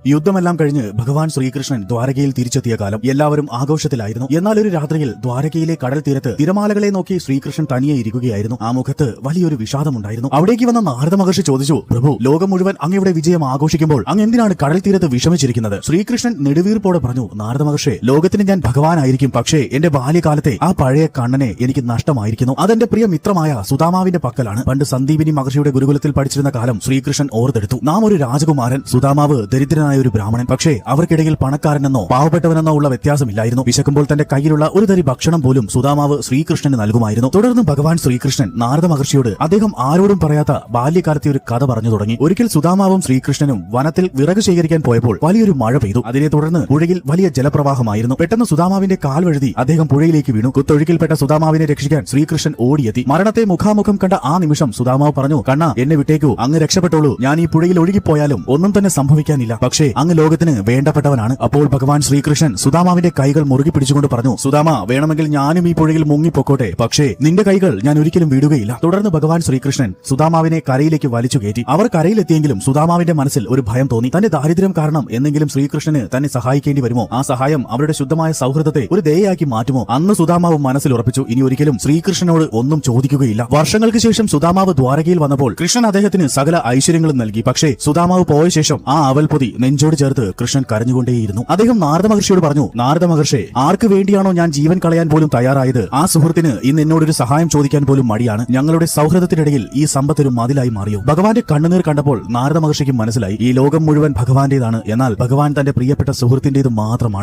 യുദ്ധമെല്ലാം കഴിഞ്ഞ് ഭഗവാൻ ശ്രീകൃഷ്ണൻ ദ്വാരകയിൽ തിരിച്ചെത്തിയ കാലം എല്ലാവരും ആഘോഷത്തിലായിരുന്നു. എന്നാൽ ഒരു രാത്രിയിൽ ദ്വാരകയിലെ കടൽ തീരത്ത് തിരമാലകളെ നോക്കി ശ്രീകൃഷ്ണൻ തനിയെ ഇരിക്കുകയായിരുന്നു. ആ മുഖത്ത് വലിയൊരു വിഷാദമുണ്ടായിരുന്നു. അവിടേക്ക് വന്ന നാരദ മഹർഷി ചോദിച്ചു, പ്രഭു, ലോകം മുഴുവൻ അങ്ങയുടെ വിജയം ആഘോഷിക്കുമ്പോൾ അങ്ങ് എന്തിനാണ് കടൽ തീരത്ത് വിഷമിച്ചിരിക്കുന്നത്? ശ്രീകൃഷ്ണൻ നെടുവീർപ്പോടെ പറഞ്ഞു, നാരദ മഹർഷി, ലോകത്തിന് ഞാൻ ഭഗവാനായിരിക്കും, പക്ഷേ എന്റെ ബാല്യകാലത്തെ ആ പഴയ കണ്ണനെ എനിക്ക് നഷ്ടമായിരിക്കുന്നു. അതെന്റെ പ്രിയ മിത്രമായ സുദാമാവിന്റെ പക്കലാണ്. പണ്ട് സന്ദീപിനി മഹർഷിയുടെ ഗുരുകുലത്തിൽ പഠിച്ചിരുന്ന കാലം ശ്രീകൃഷ്ണൻ ഓർത്തെടുത്തു. നാം ഒരു രാജകുമാരൻ, സുദാമാവ് ദരിദ്രനായ ഒരു ബ്രാഹ്മണൻ. പക്ഷേ അവർക്കിടയിൽ പണക്കാരനെന്നോ പാവപ്പെട്ടവനെന്നോ ഉള്ള വ്യത്യാസമില്ലായിരുന്നു. വിശക്കുമ്പോൾ തന്റെ കയ്യിലുള്ള ഒരു തരി ഭക്ഷണം പോലും സുദാമാവ് ശ്രീകൃഷ്ണന് നൽകുമായിരുന്നു. തുടർന്ന് ഭഗവാൻ ശ്രീകൃഷ്ണൻ നാരദ മഹർഷിയോട് അദ്ദേഹം ആരോടും പറയാത്ത ബാല്യകാലത്തെ ഒരു കഥ പറഞ്ഞു തുടങ്ങി. ഒരിക്കൽ സുദാമാവും ശ്രീകൃഷ്ണനും വനത്തിൽ വിറക് ശേഖരിക്കാൻ പോയപ്പോൾ വലിയൊരു മഴ പെയ്തു. അതിനെ തുടർന്ന് പുഴയിൽ വലിയ ജലപ്രവാഹമായിരുന്നു. പെട്ടെന്ന് സുദാമാവിന്റെ കാൽ വഴുതി അദ്ദേഹം പുഴയിലേക്ക് വീണു. കുത്തൊഴുക്കിൽപ്പെട്ട സുദാമാവിനെ രക്ഷിക്കാൻ ശ്രീകൃഷ്ണൻ ഓടിയെത്തി. മരണത്തെ മുഖാമുഖം കണ്ട ആ നിമിഷം സുദാമാവ് പറഞ്ഞു, കണ്ണ, എന്നെ വിട്ടേക്കൂ, അങ്ങ് രക്ഷപ്പെട്ടോളൂ. ഞാൻ ഈ പുഴയിൽ ഒഴുകിപ്പോയാലും ഒന്നും തന്നെ സംഭവിക്കാനില്ല. പക്ഷേ അങ്ങ് ലോകത്തിന് വേണ്ടപ്പെട്ടവനാണ്. അപ്പോൾ ഭഗവാൻ ശ്രീകൃഷ്ണൻ സുദാമാവിന്റെ കൈകൾ മുറുകി പിടിച്ചുകൊണ്ട് പറഞ്ഞു, സുദാമ, വേണമെങ്കിൽ ഞാനും ഈ പുഴയിൽ മുങ്ങിപ്പൊക്കോട്ടെ, പക്ഷേ നിന്റെ കൈകൾ ഞാൻ ഒരിക്കലും വിടുകയില്ല. തുടർന്ന് ഭഗവാൻ ശ്രീകൃഷ്ണൻ സുദാമാവിനെ കരയിലേക്ക് വലിച്ചു കയറ്റി. അവർ കരയിലെത്തിയെങ്കിലും സുദാമാവിന്റെ മനസ്സിൽ ഒരു ഭയം തോന്നി. തന്റെ ദാരിദ്ര്യം കാരണം എന്തെങ്കിലും ശ്രീകൃഷ്ണന് തന്നെ സഹായിക്കേണ്ടി വരുമോ? ആ സഹായം അവരുടെ ശുദ്ധമായ സൗഹൃദത്തെ ഒരു ദയയാക്കി മാറ്റുമോ? അന്ന് സുദാമാവ് മനസ്സിൽ ഉറപ്പിച്ചു, ഇനി ഒരിക്കലും ശ്രീകൃഷ്ണനോട് ഒന്നും ചോദിക്കുകയില്ല. വർഷങ്ങൾക്ക് ശേഷം സുദാമാവ് ദ്വാരകയിൽ വന്നപ്പോൾ കൃഷ്ണൻ അദ്ദേഹത്തിന് സകല ഐശ്വര്യങ്ങളും നൽകി. പക്ഷേ സുദാമാവ് പോയ ശേഷം ആ അവൽപ്പൊതി നെഞ്ചോട് ചേർത്ത് കൃഷ്ണൻ കരഞ്ഞുകൊണ്ടേയിരുന്നു. അദ്ദേഹം നാരദ മഹർഷിയോട് പറഞ്ഞു, നാരദ മഹർഷി, ആർക്ക് വേണ്ടിയാണോ ഞാൻ ജീവൻ കളയാൻ പോലും തയ്യാറായത്, ആ സുഹൃത്തിന് ഇന്ന് എന്നോടൊരു സഹായം ചോദിക്കാൻ പോലും മടിയാണ്. ഞങ്ങളുടെ സൗഹൃദത്തിനിടയിൽ ഈ സമ്പത്ത് ഒരു മതിലായി മാറിയോ? ഭഗവാന്റെ കണ്ണുനീർ കണ്ടപ്പോൾ നാരദ മഹർഷിക്ക് മനസ്സിലായി, ഈ ലോകം മുഴുവൻ ഭഗവാന്റേതാണ്, എന്നാൽ ഭഗവാൻ തന്റെ പ്രിയപ്പെട്ട സുഹൃത്തിന്റേത് മാത്രമാണ്.